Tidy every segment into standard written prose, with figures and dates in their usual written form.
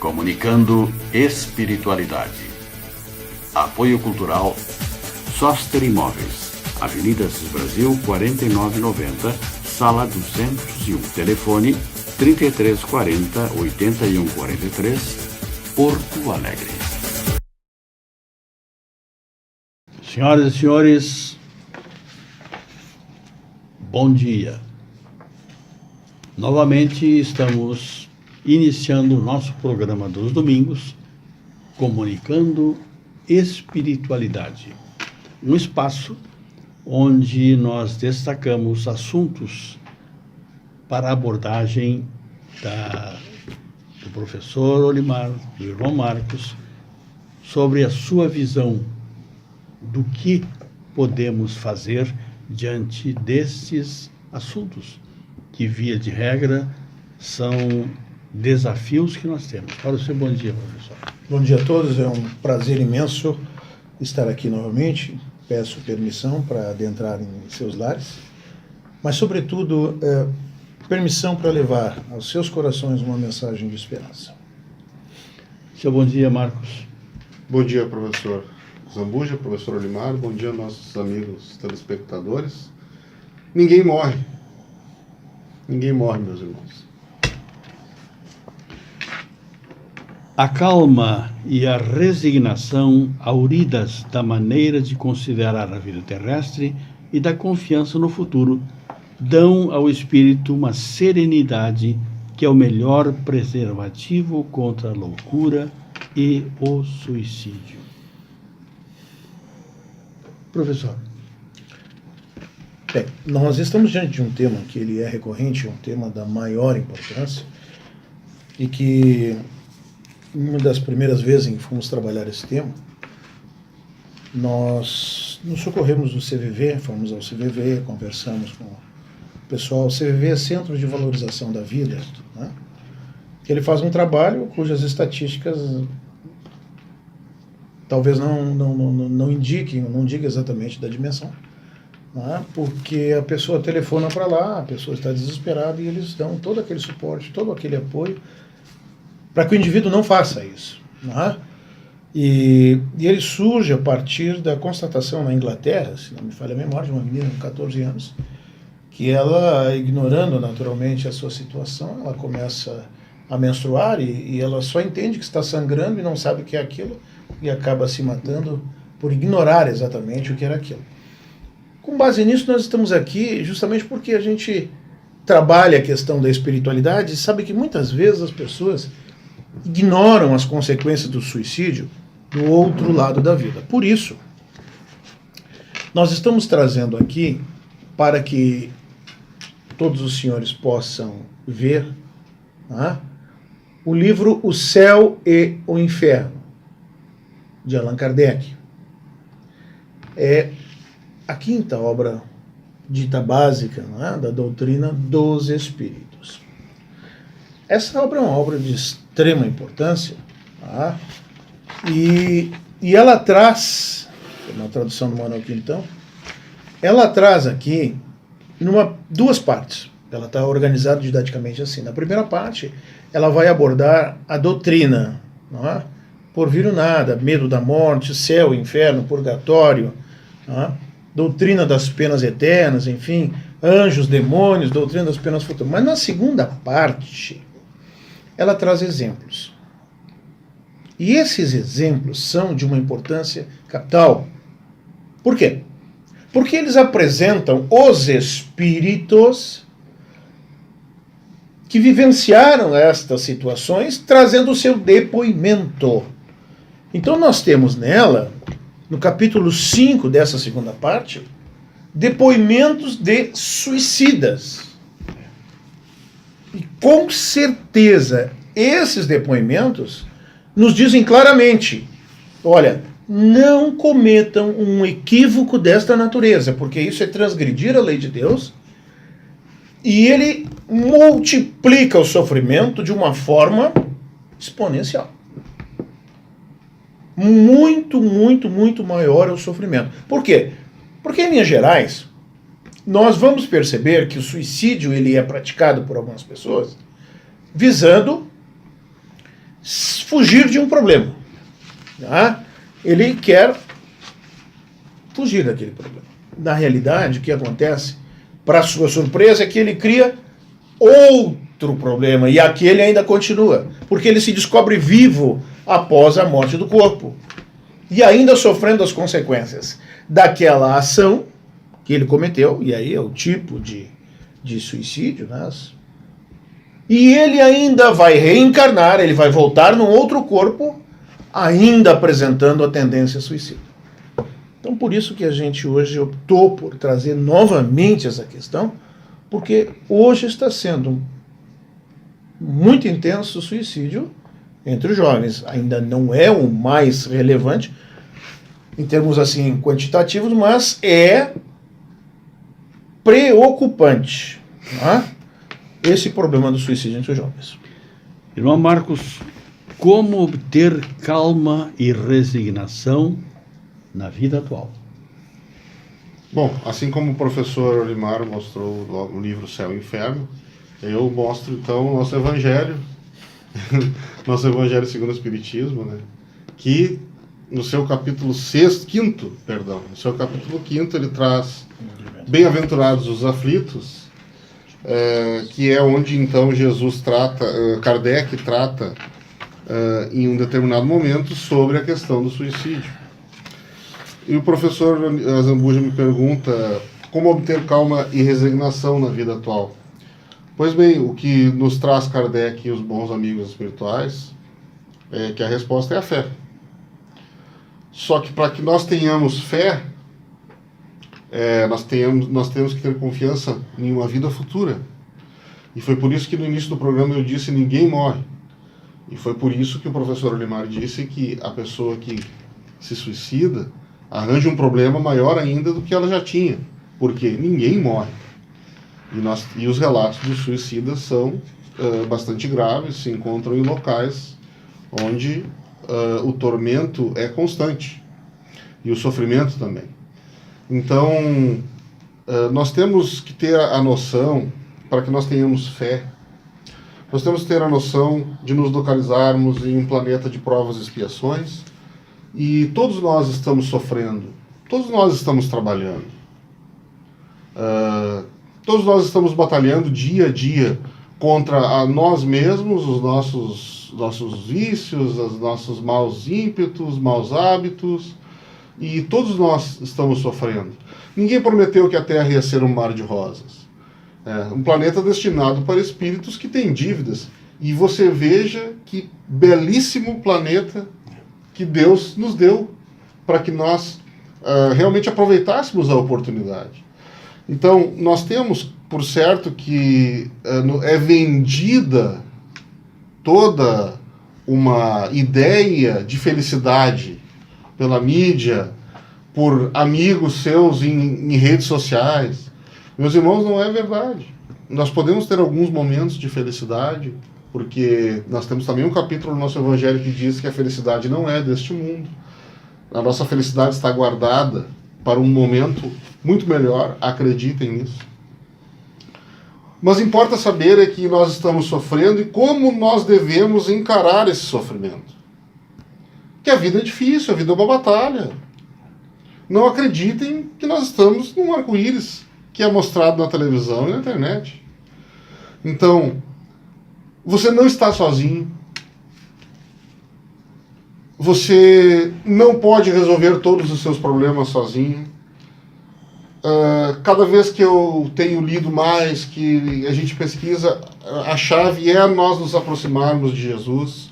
Comunicando Espiritualidade. Apoio Cultural Soster Imóveis, Avenida Assis Brasil, 4990, Sala 201. Telefone 3340-8143, Porto Alegre. Senhoras e senhores, bom dia. Novamente estamos iniciando o nosso programa dos domingos, Comunicando Espiritualidade. Um espaço onde nós destacamos assuntos para a abordagem do professor Olimar, do irmão Marcos, sobre a sua visão do que podemos fazer diante destes assuntos, que, via de regra, são desafios que nós temos. Para o seu bom dia, professor. Bom dia a todos, é um prazer imenso estar aqui novamente. Peço permissão para adentrar em seus lares, mas, sobretudo, permissão para levar aos seus corações uma mensagem de esperança. Seu bom dia, Marcos. Bom dia, professor Zambuja, professor Olimar, bom dia, nossos amigos telespectadores. Ninguém morre, meus irmãos. A calma e a resignação, auridas da maneira de considerar a vida terrestre e da confiança no futuro, dão ao espírito uma serenidade que é o melhor preservativo contra a loucura e o suicídio. Professor. Bem, nós estamos diante de um tema que ele é recorrente, um tema da maior importância, e que uma das primeiras vezes em que fomos trabalhar esse tema, nós nos socorremos do CVV, fomos ao CVV, conversamos com o pessoal. O CVV é Centro de Valorização da Vida, né? Ele faz um trabalho cujas estatísticas talvez não indiquem, não diga exatamente da dimensão, né? Porque a pessoa telefona para lá, a pessoa está desesperada e eles dão todo aquele suporte, todo aquele apoio para que o indivíduo não faça isso, né? E ele surge a partir da constatação na Inglaterra, se não me falha a memória, de uma menina de 14 anos, que ela, ignorando naturalmente a sua situação, ela começa a menstruar e ela só entende que está sangrando e não sabe o que é aquilo e acaba se matando por ignorar exatamente o que era aquilo. Com base nisso, nós estamos aqui justamente porque a gente trabalha a questão da espiritualidade e sabe que muitas vezes as pessoas ignoram as consequências do suicídio do outro lado da vida. Por isso, nós estamos trazendo aqui, para que todos os senhores possam ver, né, o livro O Céu e o Inferno, de Allan Kardec. É a quinta obra dita básica, né, da doutrina dos espíritos. Essa obra é uma obra de extrema importância, tá? E ela traz, na tradução do Manuel Quintão, ela traz aqui duas partes. Ela está organizada didaticamente assim. Na primeira parte, ela vai abordar a doutrina, não é? Por vir o nada, medo da morte, céu, inferno, purgatório, não é? Doutrina das penas eternas, enfim, anjos, demônios, doutrina das penas futuras. Mas na segunda parte, ela traz exemplos. E esses exemplos são de uma importância capital. Por quê? Porque eles apresentam os espíritos que vivenciaram estas situações, trazendo o seu depoimento. Então nós temos nela, no capítulo 5 dessa segunda parte, depoimentos de suicidas. E com certeza, esses depoimentos nos dizem claramente, olha, não cometam um equívoco desta natureza, porque isso é transgredir a lei de Deus, e ele multiplica o sofrimento de uma forma exponencial. Muito, muito, muito maior é o sofrimento. Por quê? Porque, em linhas gerais, nós vamos perceber que o suicídio ele é praticado por algumas pessoas visando fugir de um problema. Tá? Ele quer fugir daquele problema. Na realidade, o que acontece, para sua surpresa, é que ele cria outro problema, e aquele ainda continua, porque ele se descobre vivo após a morte do corpo, e ainda sofrendo as consequências daquela ação que ele cometeu, e aí é o tipo de suicídio, né? E ele ainda vai reencarnar, ele vai voltar num outro corpo, ainda apresentando a tendência suicida. Então, por isso que a gente hoje optou por trazer novamente essa questão, porque hoje está sendo muito intenso o suicídio entre os jovens. Ainda não é o mais relevante em termos assim quantitativos, mas é preocupante, tá? Esse problema do suicídio entre os jovens. Irmão Marcos, como obter calma e resignação na vida atual? Bom, assim como o professor Olimar mostrou no livro Céu e Inferno, eu mostro então o nosso Evangelho, nosso Evangelho segundo o Espiritismo, né? Que no seu capítulo 5, no seu capítulo 5 ele traz bem-aventurados os aflitos, que é onde então Jesus trata, Kardec trata em um determinado momento sobre a questão do suicídio. E o professor Zambuja me pergunta como obter calma e resignação na vida atual. Pois bem, o que nos traz Kardec e os bons amigos espirituais é que a resposta é a fé. Só que para que nós tenhamos fé, nós temos que ter confiança em uma vida futura. E foi por isso que no início do programa eu disse: ninguém morre. E foi por isso que o professor Olimar disse que a pessoa que se suicida arranja um problema maior ainda do que ela já tinha, porque ninguém morre. E os relatos dos suicidas são bastante graves, se encontram em locais onde o tormento é constante e o sofrimento também. Então, nós temos que ter a noção, para que nós tenhamos fé, nós temos que ter a noção de nos localizarmos em um planeta de provas e expiações, e todos nós estamos sofrendo, todos nós estamos trabalhando, todos nós estamos batalhando dia a dia contra nós mesmos, os nossos vícios, os nossos maus ímpetos, maus hábitos, e todos nós estamos sofrendo. Ninguém prometeu que a Terra ia ser um mar de rosas. Um planeta destinado para espíritos que têm dívidas. E você veja que belíssimo planeta que Deus nos deu para que nós realmente aproveitássemos a oportunidade. Então, nós temos, por certo, que é vendida toda uma ideia de felicidade pela mídia, por amigos seus em redes sociais. Meus irmãos, não é verdade. Nós podemos ter alguns momentos de felicidade, porque nós temos também um capítulo no nosso Evangelho que diz que a felicidade não é deste mundo. A nossa felicidade está guardada para um momento muito melhor, acreditem nisso. Mas importa saber é que nós estamos sofrendo e como nós devemos encarar esse sofrimento. Que a vida é difícil, a vida é uma batalha. Não acreditem que nós estamos num arco-íris que é mostrado na televisão e na internet. Então, você não está sozinho. Você não pode resolver todos os seus problemas sozinho. Cada vez que eu tenho lido mais, que a gente pesquisa, a chave é nós nos aproximarmos de Jesus,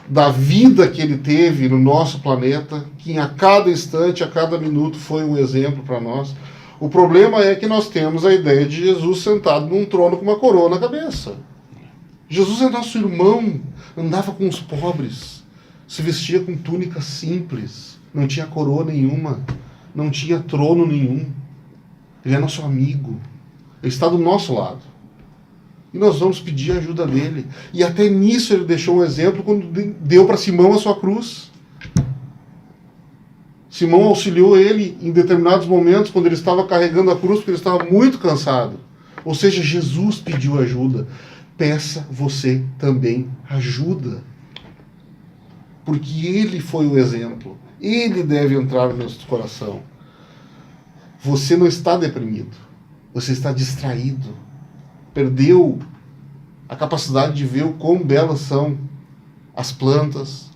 da vida que ele teve no nosso planeta, que a cada instante, a cada minuto foi um exemplo para nós. O problema é que nós temos a ideia de Jesus sentado num trono com uma coroa na cabeça. Jesus é nosso irmão, andava com os pobres, se vestia com túnica simples, não tinha coroa nenhuma, não tinha trono nenhum. Ele é nosso amigo, ele está do nosso lado. E nós vamos pedir a ajuda dele. E até nisso ele deixou um exemplo quando deu para Simão a sua cruz. Simão auxiliou ele em determinados momentos quando ele estava carregando a cruz, porque ele estava muito cansado. Ou seja, Jesus pediu ajuda. Peça você também ajuda. porque Ele foi o exemplo. Ele deve entrar no nosso coração. Você não está deprimido. Você está distraído. Perdeu a capacidade de ver o quão belas são as plantas,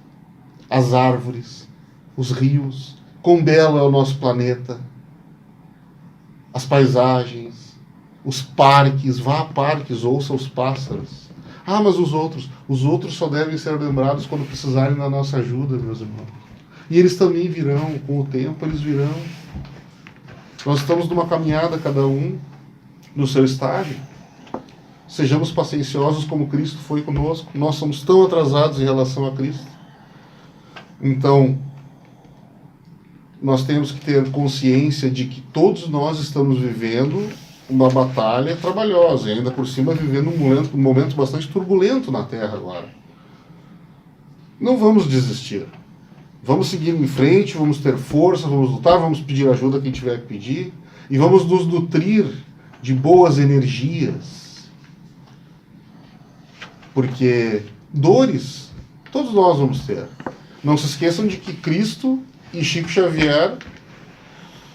as árvores, os rios, quão belo é o nosso planeta, as paisagens, os parques. Vá a parques, ouça os pássaros. Ah, mas os outros só devem ser lembrados quando precisarem da nossa ajuda, meus irmãos. E eles também virão, com o tempo eles virão. Nós estamos numa caminhada, cada um no seu estágio. Sejamos pacienciosos como Cristo foi conosco. Nós somos tão atrasados em relação a Cristo. Então, nós temos que ter consciência de que todos nós estamos vivendo uma batalha trabalhosa, e ainda por cima vivendo um momento bastante turbulento na Terra agora. Não vamos desistir. Vamos seguir em frente, vamos ter força, vamos lutar, vamos pedir ajuda a quem tiver que pedir, e vamos nos nutrir de boas energias. Porque dores, todos nós vamos ter. Não se esqueçam de que Cristo e Chico Xavier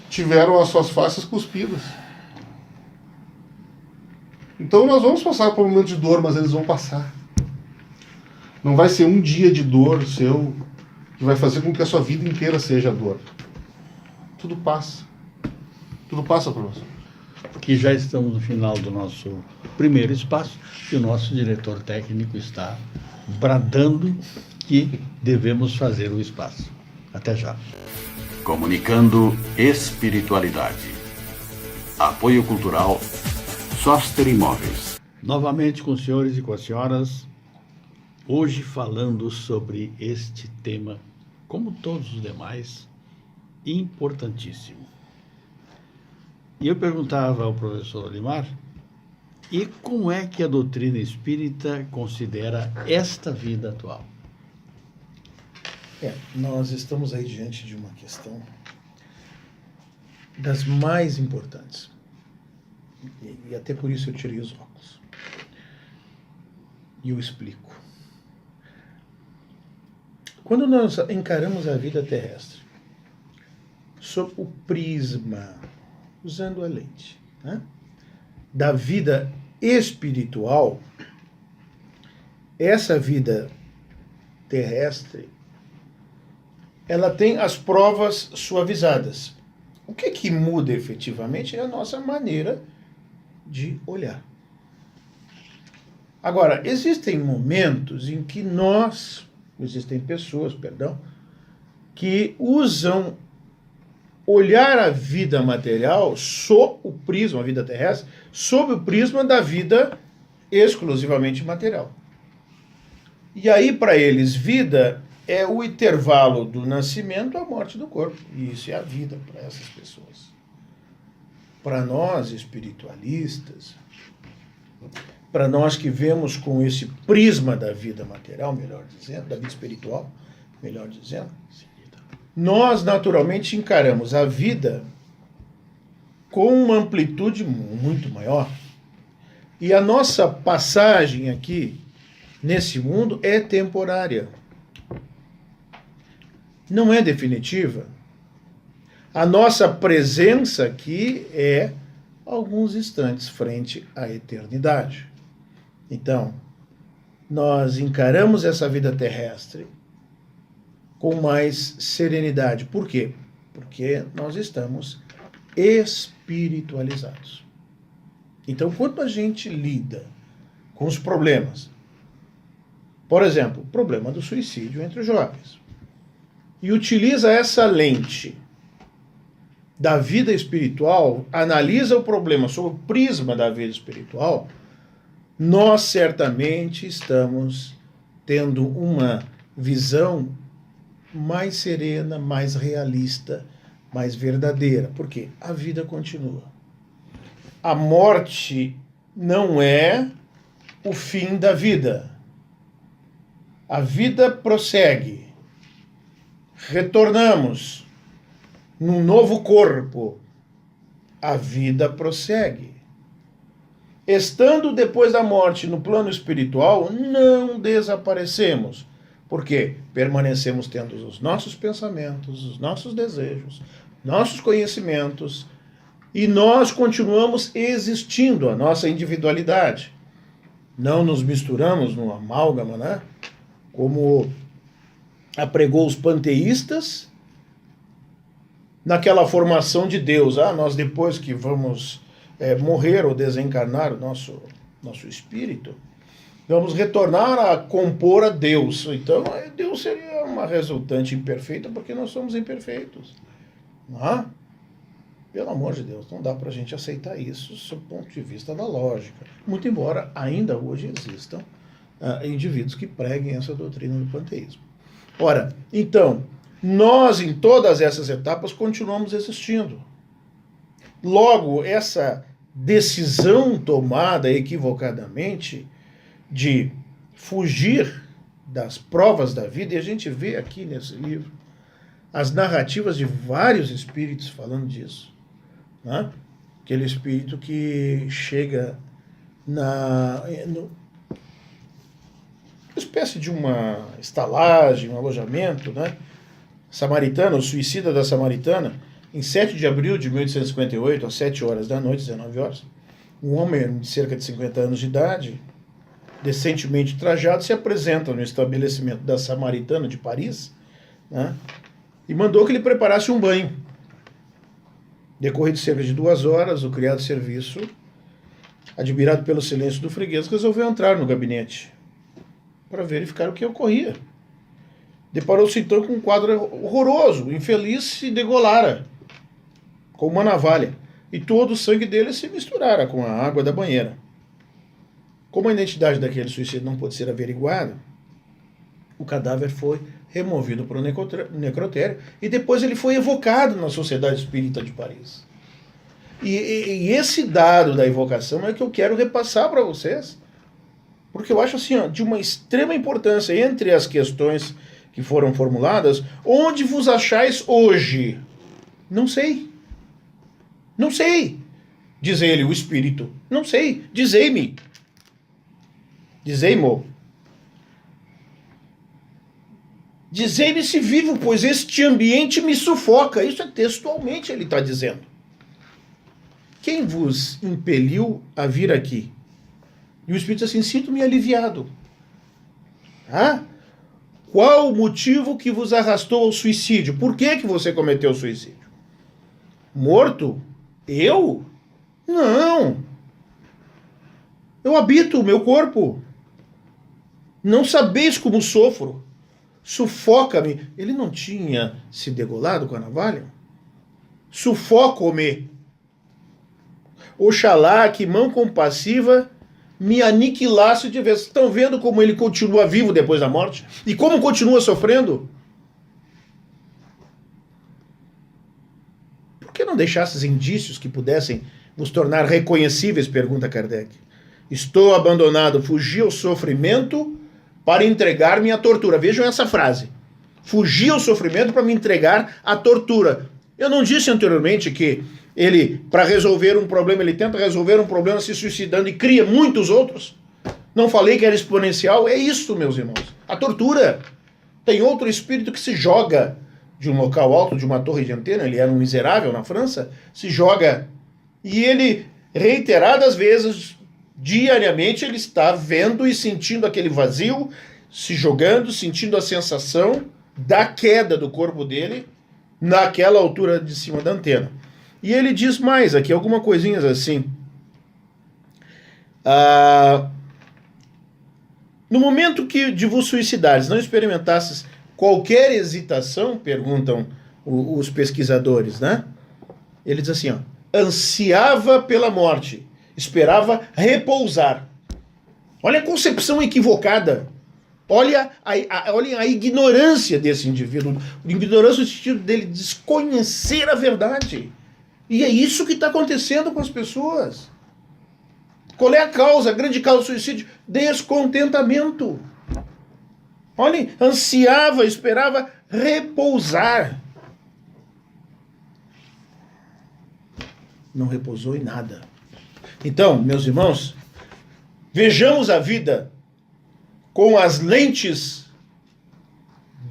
tiveram as suas faces cuspidas. Então nós vamos passar por um momento de dor, mas eles vão passar. Não vai ser um dia de dor seu que vai fazer com que a sua vida inteira seja dor. Tudo passa. Tudo passa, professor. Que já estamos no final do nosso primeiro espaço e o nosso diretor técnico está bradando que devemos fazer o espaço. Até já. Comunicando espiritualidade. Apoio Cultural Soster Imóveis. Novamente com os senhores e com as senhoras, hoje falando sobre este tema, como todos os demais, importantíssimo. E eu perguntava ao professor Olimar, e como é que a doutrina espírita considera esta vida atual? Nós estamos aí diante de uma questão das mais importantes. E até por isso eu tirei os óculos. E eu explico. Quando nós encaramos a vida terrestre sob o prisma, usando a lente, né, da vida espiritual, essa vida terrestre, ela tem as provas suavizadas. O que muda efetivamente é a nossa maneira de olhar. Agora, existem momentos em que existem pessoas, que usam olhar a vida material sob o prisma, a vida terrestre, sob o prisma da vida exclusivamente material. E aí, para eles, vida é o intervalo do nascimento à morte do corpo. E isso é a vida para essas pessoas. Para nós, espiritualistas, para nós que vemos com esse prisma da vida material, melhor dizendo, da vida espiritual, melhor dizendo, nós naturalmente encaramos a vida com uma amplitude muito maior. E a nossa passagem aqui, nesse mundo, é temporária. Não é definitiva. A nossa presença aqui é alguns instantes frente à eternidade. Então, nós encaramos essa vida terrestre com mais serenidade. Por quê? Porque nós estamos espiritualizados. Então, quando a gente lida com os problemas, por exemplo, o problema do suicídio entre os jovens, e utiliza essa lente da vida espiritual, analisa o problema sob o prisma da vida espiritual, nós certamente estamos tendo uma visão mais serena, mais realista, mais verdadeira. Por quê? A vida continua. A morte não é o fim da vida. A vida prossegue. Retornamos num novo corpo. A vida prossegue. Estando depois da morte no plano espiritual, não desaparecemos, Por quê? Permanecemos tendo os nossos pensamentos, os nossos desejos, nossos conhecimentos, e nós continuamos existindo, a nossa individualidade. Não nos misturamos no amálgama, né? Como apregou os panteístas, naquela formação de Deus. Nós depois que vamos morrer ou desencarnar o nosso espírito, vamos retornar a compor a Deus. Então, Deus seria uma resultante imperfeita, porque nós somos imperfeitos. Não? Pelo amor de Deus, não dá para a gente aceitar isso sob o ponto de vista da lógica. Muito embora ainda hoje existam indivíduos que preguem essa doutrina do panteísmo. Ora, então, nós em todas essas etapas continuamos existindo. Logo, essa decisão tomada equivocadamente de fugir das provas da vida, e a gente vê aqui nesse livro as narrativas de vários espíritos falando disso, né? Aquele espírito que chega uma espécie de uma estalagem, um alojamento, né? Samaritana, o suicida da Samaritana, em 7 de abril de 1858, às 7 horas da noite, 19 horas, um homem de cerca de 50 anos de idade, decentemente trajado, se apresenta no estabelecimento da Samaritana de Paris, né? E mandou que ele preparasse um banho. Decorrido cerca de 2 horas, o criado de serviço, admirado pelo silêncio do freguês, resolveu entrar no gabinete para verificar o que ocorria. Deparou-se então com um quadro horroroso. O infeliz se degolara com uma navalha e todo o sangue dele se misturara com a água da banheira. Como a identidade daquele suicídio não pôde ser averiguada, o cadáver foi removido para o necrotério e depois ele foi evocado na Sociedade Espírita de Paris. E esse dado da evocação é que eu quero repassar para vocês, porque eu acho assim, de uma extrema importância entre as questões que foram formuladas. Onde vos achais hoje? Não sei. Não sei. Diz ele, o espírito. Não sei. Dizei-me. Dizei-mo. Dizei-me se vivo, pois este ambiente me sufoca. Isso é textualmente ele está dizendo. Quem vos impeliu a vir aqui? E o espírito diz assim, sinto-me aliviado. Qual o motivo que vos arrastou ao suicídio? Por que você cometeu o suicídio? Morto? Eu? Não. Eu habito o meu corpo. Não sabeis como sofro. Sufoca-me. Ele não tinha se degolado com a navalha? Sufoco-me. Oxalá que mão compassiva me aniquilasse de vez. Estão vendo como ele continua vivo depois da morte? E como continua sofrendo? Por que não deixasses indícios que pudessem vos tornar reconhecíveis? Pergunta Kardec. Estou abandonado, fugi ao sofrimento para entregar-me à tortura. Vejam essa frase. Fugi ao sofrimento para me entregar à tortura. Eu não disse anteriormente que ele, para resolver um problema, ele tenta resolver um problema se suicidando e cria muitos outros? Não falei que era exponencial? É isso, meus irmãos. A tortura. Tem outro espírito que se joga de um local alto, de uma torre de antena, ele era um miserável na França, se joga e ele, reiteradas vezes, diariamente, ele está vendo e sentindo aquele vazio, se jogando, sentindo a sensação da queda do corpo dele naquela altura de cima da antena. E ele diz mais aqui, algumas coisinhas assim. No momento que de vos suicidares, não experimentasses qualquer hesitação, perguntam os pesquisadores, né? Ele diz assim, ansiava pela morte, esperava repousar. Olha a concepção equivocada. Olhem a ignorância desse indivíduo. A ignorância no sentido dele desconhecer a verdade. E é isso que está acontecendo com as pessoas. Qual é a causa, a grande causa do suicídio? Descontentamento. Olhem, ansiava, esperava repousar. Não repousou em nada. Então, meus irmãos, vejamos a vida com as lentes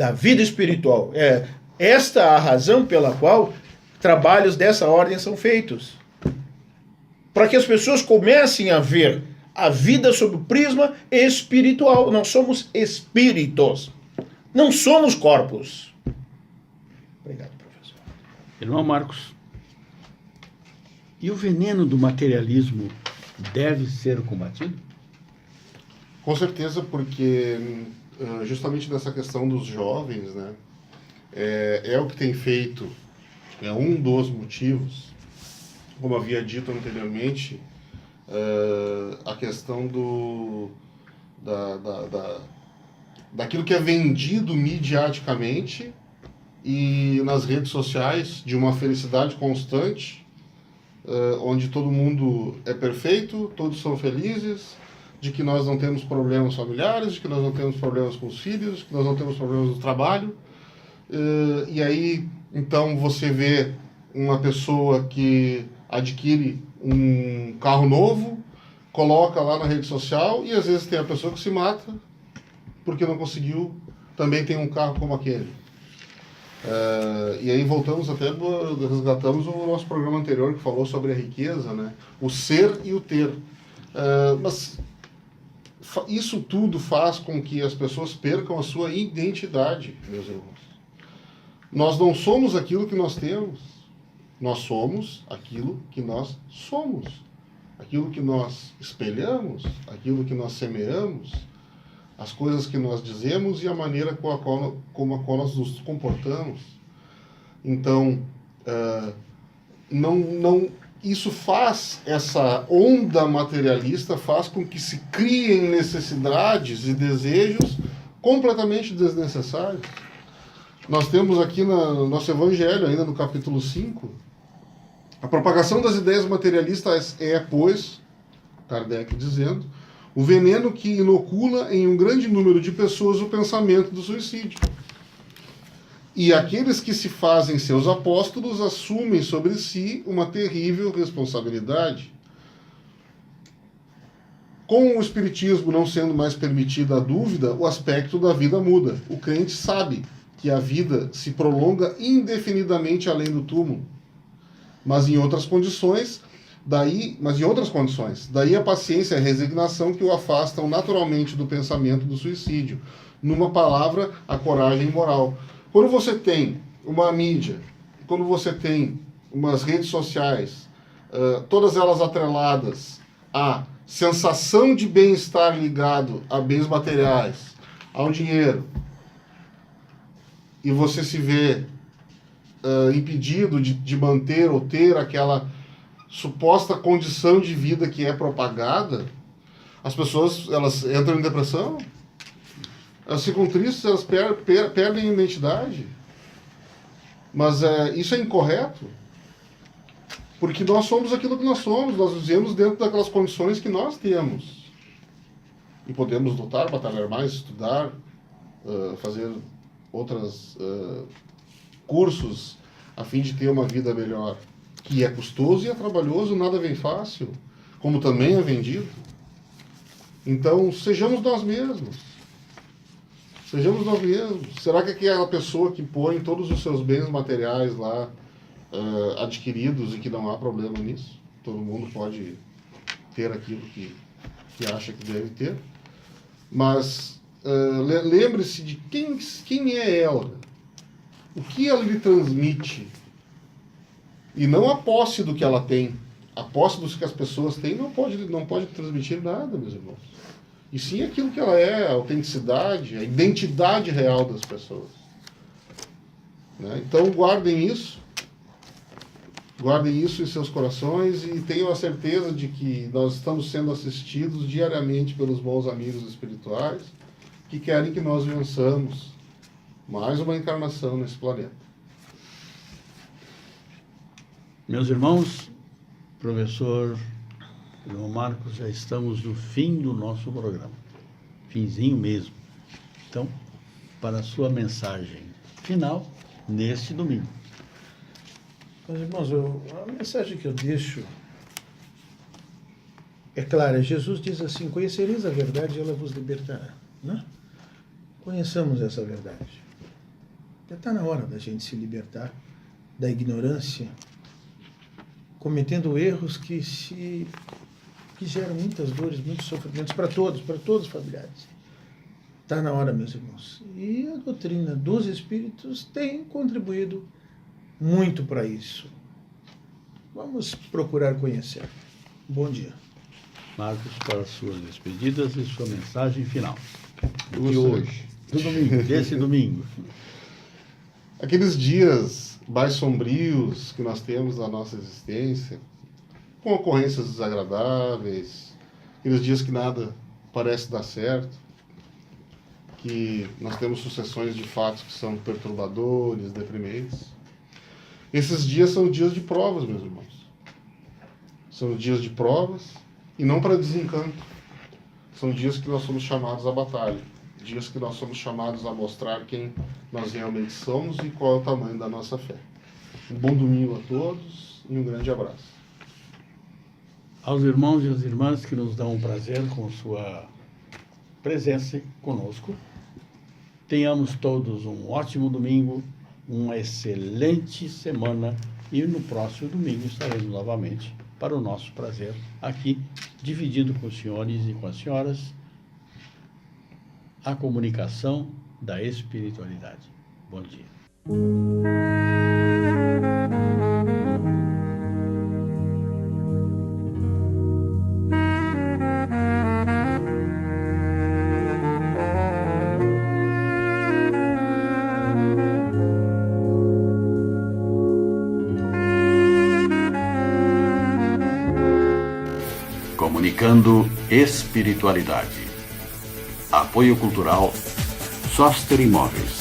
da vida espiritual. É esta a razão pela qual trabalhos dessa ordem são feitos. Para que as pessoas comecem a ver a vida sob o prisma espiritual. Nós somos espíritos, não somos corpos. Obrigado, professor. Irmão Marcos, e o veneno do materialismo deve ser combatido? Com certeza, porque justamente nessa questão dos jovens, né, é o que tem feito, é um dos motivos, como havia dito anteriormente, a questão daquilo que é vendido midiaticamente e nas redes sociais, de uma felicidade constante, onde todo mundo é perfeito, todos são felizes, de que nós não temos problemas familiares, de que nós não temos problemas com os filhos, de que nós não temos problemas no trabalho. E aí, então, você vê uma pessoa que adquire um carro novo, coloca lá na rede social, e às vezes tem a pessoa que se mata porque não conseguiu também ter um carro como aquele. E aí voltamos até, resgatamos o nosso programa anterior que falou sobre a riqueza, né? O ser e o ter. Mas isso tudo faz com que as pessoas percam a sua identidade, meus irmãos. Nós não somos aquilo que nós temos. Nós somos aquilo que nós somos. Aquilo que nós espelhamos, aquilo que nós semeamos, as coisas que nós dizemos e a maneira com a qual nós nos comportamos. Então, isso faz, essa onda materialista faz com que se criem necessidades e desejos completamente desnecessários. Nós temos aqui no nosso Evangelho, ainda no capítulo 5, a propagação das ideias materialistas pois, Kardec dizendo, o veneno que inocula em um grande número de pessoas o pensamento do suicídio. E aqueles que se fazem seus apóstolos assumem sobre si uma terrível responsabilidade. Com o Espiritismo não sendo mais permitida a dúvida, o aspecto da vida muda. O crente sabe que a vida se prolonga indefinidamente além do túmulo. Mas em outras condições, daí a paciência e a resignação que o afastam naturalmente do pensamento do suicídio. Numa palavra, a coragem moral. Quando você tem uma mídia, quando você tem umas redes sociais, todas elas atreladas à sensação de bem-estar ligado a bens materiais, ao dinheiro, e você se vê impedido de manter ou ter aquela suposta condição de vida que é propagada, as pessoas elas entram em depressão, elas ficam tristes, elas perdem a identidade. Mas isso é incorreto, porque nós somos aquilo que nós somos, nós vivemos dentro daquelas condições que nós temos. E podemos lutar, batalhar mais, estudar, fazer outros cursos a fim de ter uma vida melhor, que é custoso e é trabalhoso, nada vem fácil, como também é vendido. Então, sejamos nós mesmos. Sejamos nós mesmos. Será que aquela pessoa que põe todos os seus bens materiais lá adquiridos e que não há problema nisso? Todo mundo pode ter aquilo que acha que deve ter. Mas lembre-se de quem é ela. O que ela lhe transmite. E não a posse do que ela tem. A posse dos que as pessoas têm não pode transmitir nada, meus irmãos. E sim aquilo que ela é, a autenticidade, a identidade real das pessoas. Né? Então guardem isso em seus corações e tenham a certeza de que nós estamos sendo assistidos diariamente pelos bons amigos espirituais que querem que nós vençamos mais uma encarnação nesse planeta. Meus irmãos, professor João Marcos, já estamos no fim do nosso programa. Finzinho mesmo. Então, para a sua mensagem final, neste domingo. Mas, irmãos, a mensagem que eu deixo é clara. Jesus diz assim, conhecereis a verdade e ela vos libertará. Né? Conheçamos essa verdade. Já está na hora da gente se libertar da ignorância, cometendo erros que geram muitas dores, muitos sofrimentos para todos os familiares. Está na hora, meus irmãos. E a doutrina dos Espíritos tem contribuído muito para isso. Vamos procurar conhecer. Bom dia. Marcos, para as suas despedidas e sua mensagem final. De Você. hoje, do domingo, desse domingo. Aqueles dias mais sombrios que nós temos na nossa existência, com ocorrências desagradáveis, aqueles dias que nada parece dar certo, que nós temos sucessões de fatos que são perturbadores, deprimentes. Esses dias são dias de provas, meus irmãos. São dias de provas e não para desencanto. São dias que nós somos chamados à batalha. Dias que nós somos chamados a mostrar quem nós realmente somos e qual é o tamanho da nossa fé. Um bom domingo a todos e um grande abraço. Aos irmãos e às irmãs que nos dão um prazer com sua presença conosco, tenhamos todos um ótimo domingo, uma excelente semana e no próximo domingo estaremos novamente para o nosso prazer aqui, dividindo com os senhores e com as senhoras a comunicação da espiritualidade. Bom dia. Comunicando espiritualidade. Apoio Cultural Sóster Imóveis.